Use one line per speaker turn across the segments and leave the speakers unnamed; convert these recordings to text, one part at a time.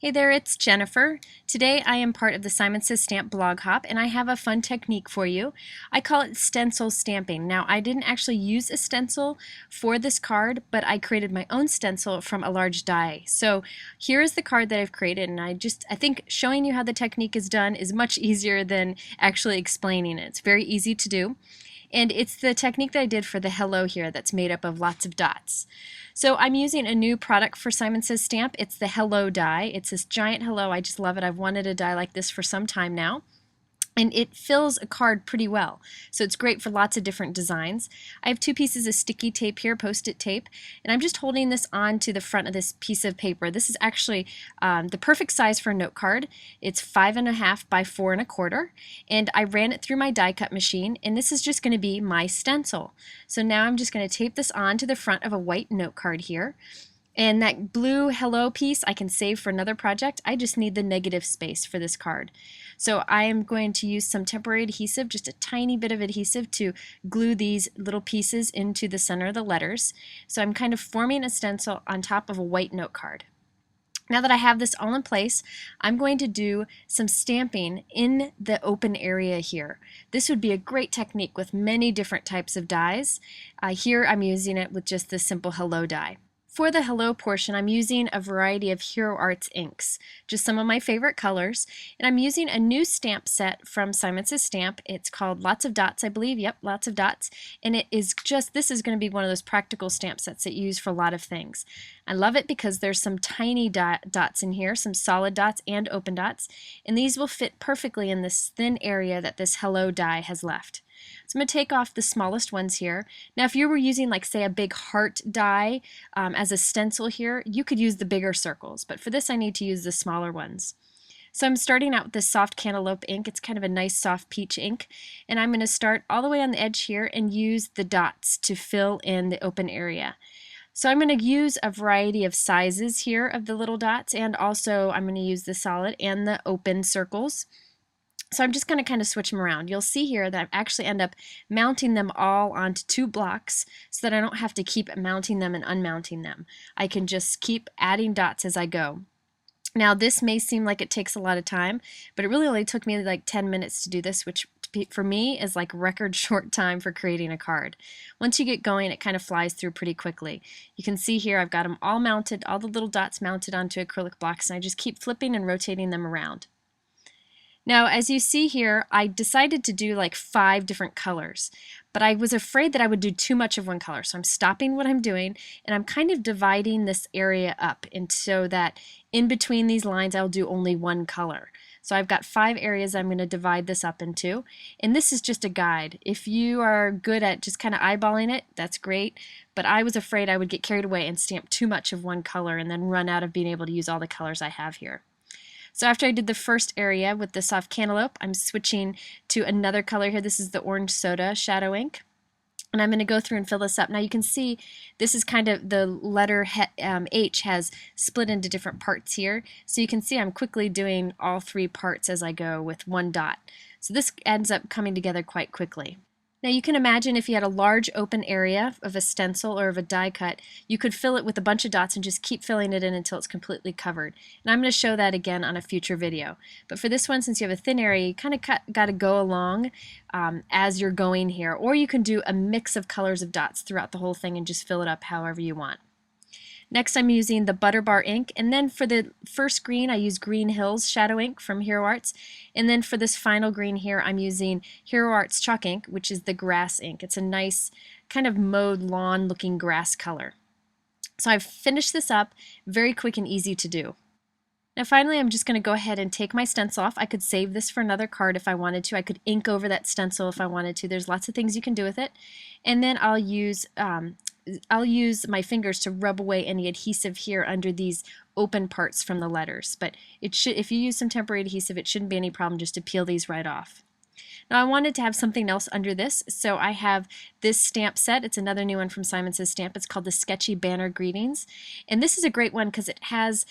Hey there, it's Jennifer. Today I am part of the Simon Says Stamp blog hop and I have a fun technique for you. I call it stencil stamping. Now I didn't actually use a stencil for this card, but I created my own stencil from a large die. So here is the card that I've created, and I think showing you how the technique is done is much easier than actually explaining it. It's very easy to do. And it's the technique that I did for the hello here that's made up of lots of dots. So I'm using a new product for Simon Says Stamp. It's the hello die. It's this giant hello. I just love it. I've wanted a die like this for some time now. And it fills a card pretty well. So it's great for lots of different designs. I have two pieces of sticky tape here, post-it tape, and I'm just holding this onto the front of this piece of paper. This is actually the perfect size for a note card. It's 5.5 by 4.25, and I ran it through my die cut machine, and this is just going to be my stencil. So now I'm just going to tape this onto the front of a white note card here. And that blue hello piece I can save for another project. I just need the negative space for this card. So I am going to use some temporary adhesive, just a tiny bit of adhesive, to glue these little pieces into the center of the letters. So I'm kind of forming a stencil on top of a white note card. Now that I have this all in place, I'm going to do some stamping in the open area here. This would be a great technique with many different types of dies. Here I'm using it with just this simple hello die. For the hello portion, I'm using a variety of Hero Arts inks, just some of my favorite colors, and I'm using a new stamp set from Simon Says Stamp. It's called Lots of Dots, I believe. Yep, Lots of Dots. And this is going to be one of those practical stamp sets that you use for a lot of things. I love it because there's some tiny dots in here, some solid dots and open dots, and these will fit perfectly in this thin area that this hello die has left. So I'm going to take off the smallest ones here. Now if you were using, like, say, a big heart die as a stencil here, you could use the bigger circles, but for this I need to use the smaller ones. So I'm starting out with this soft cantaloupe ink. It's kind of a nice soft peach ink, and I'm going to start all the way on the edge here and use the dots to fill in the open area. So I'm going to use a variety of sizes here of the little dots, and also I'm going to use the solid and the open circles. So I'm just going to kind of switch them around. You'll see here that I actually end up mounting them all onto two blocks so that I don't have to keep mounting them and unmounting them. I can just keep adding dots as I go. Now this may seem like it takes a lot of time, but it really only took me like 10 minutes to do this, which for me is like record short time for creating a card. Once you get going, it kind of flies through pretty quickly. You can see here I've got them all mounted, all the little dots mounted onto acrylic blocks, and I just keep flipping and rotating them around. Now, as you see here, I decided to do like 5 different colors, but I was afraid that I would do too much of one color. So I'm stopping what I'm doing, and I'm kind of dividing this area up, and so that in between these lines I'll do only one color. So I've got 5 areas I'm going to divide this up into, and this is just a guide. If you are good at just kind of eyeballing it, that's great, but I was afraid I would get carried away and stamp too much of one color and then run out of being able to use all the colors I have here. So after I did the first area with the soft cantaloupe, I'm switching to another color here. This is the orange soda shadow ink. And I'm going to go through and fill this up. Now you can see this is kind of the letter H has split into different parts here. So you can see I'm quickly doing all 3 parts as I go with one dot. So this ends up coming together quite quickly. Now you can imagine if you had a large open area of a stencil or of a die cut, you could fill it with a bunch of dots and just keep filling it in until it's completely covered. And I'm going to show that again on a future video. But for this one, since you have a thin area, you kind of got to go along as you're going here. Or you can do a mix of colors of dots throughout the whole thing and just fill it up however you want. Next I'm using the Butter Bar ink, and then for the first green I use Green Hills shadow ink from Hero Arts, and then for this final green here I'm using Hero Arts chalk ink, which is the grass ink. It's a nice kind of mowed lawn looking grass color. So I've finished this up, very quick and easy to do. Now finally I'm just going to go ahead and take my stencil off. I could save this for another card if I wanted to. I could ink over that stencil if I wanted to. There's lots of things you can do with it. And then I'll use my fingers to rub away any adhesive here under these open parts from the letters. But if you use some temporary adhesive, it shouldn't be any problem just to peel these right off. Now I wanted to have something else under this, so I have this stamp set. It's another new one from Simon Says Stamp. It's called the Sketchy Banner Greetings. And this is a great one because it has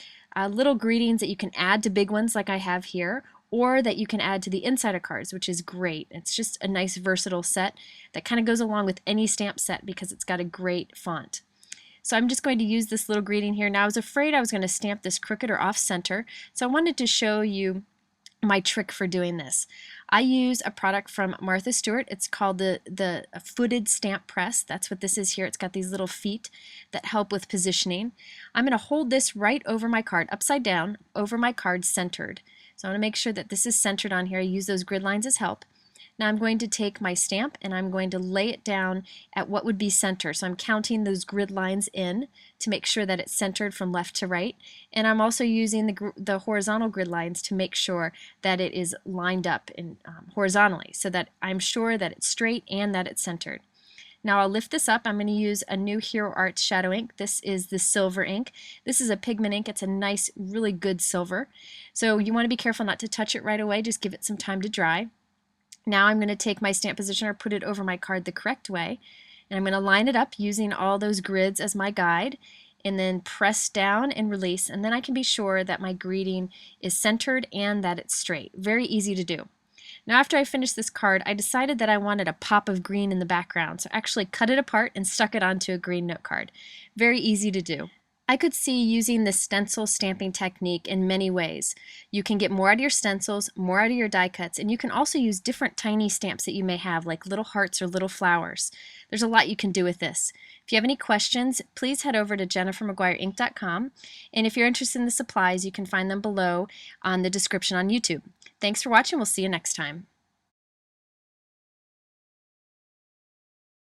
little greetings that you can add to big ones like I have here, or that you can add to the inside of cards, which is great. It's just a nice versatile set that kind of goes along with any stamp set because it's got a great font. So I'm just going to use this little greeting here. Now I was afraid I was going to stamp this crooked or off center, so I wanted to show you my trick for doing this. I use a product from Martha Stewart. It's called the footed stamp press. That's what this is here. It's got these little feet that help with positioning. I'm going to hold this right over my card, upside down, over my card centered. So I want to make sure that this is centered on here. I use those grid lines as help. Now I'm going to take my stamp and I'm going to lay it down at what would be center. So I'm counting those grid lines in to make sure that it's centered from left to right. And I'm also using the horizontal grid lines to make sure that it is lined up horizontally so that I'm sure that it's straight and that it's centered. Now I'll lift this up. I'm going to use a new Hero Arts shadow ink. This is the silver ink. This is a pigment ink. It's a nice, really good silver. So you want to be careful not to touch it right away. Just give it some time to dry. Now I'm going to take my stamp positioner, put it over my card the correct way, and I'm going to line it up using all those grids as my guide, and then press down and release, and then I can be sure that my greeting is centered and that it's straight. Very easy to do. Now after I finished this card, I decided that I wanted a pop of green in the background, so I actually cut it apart and stuck it onto a green note card. Very easy to do. I could see using the stencil stamping technique in many ways. You can get more out of your stencils, more out of your die cuts, and you can also use different tiny stamps that you may have, like little hearts or little flowers. There's a lot you can do with this. If you have any questions, please head over to jennifermcguireinc.com, and if you're interested in the supplies, you can find them below on the description on YouTube. Thanks for watching. We'll see you next time.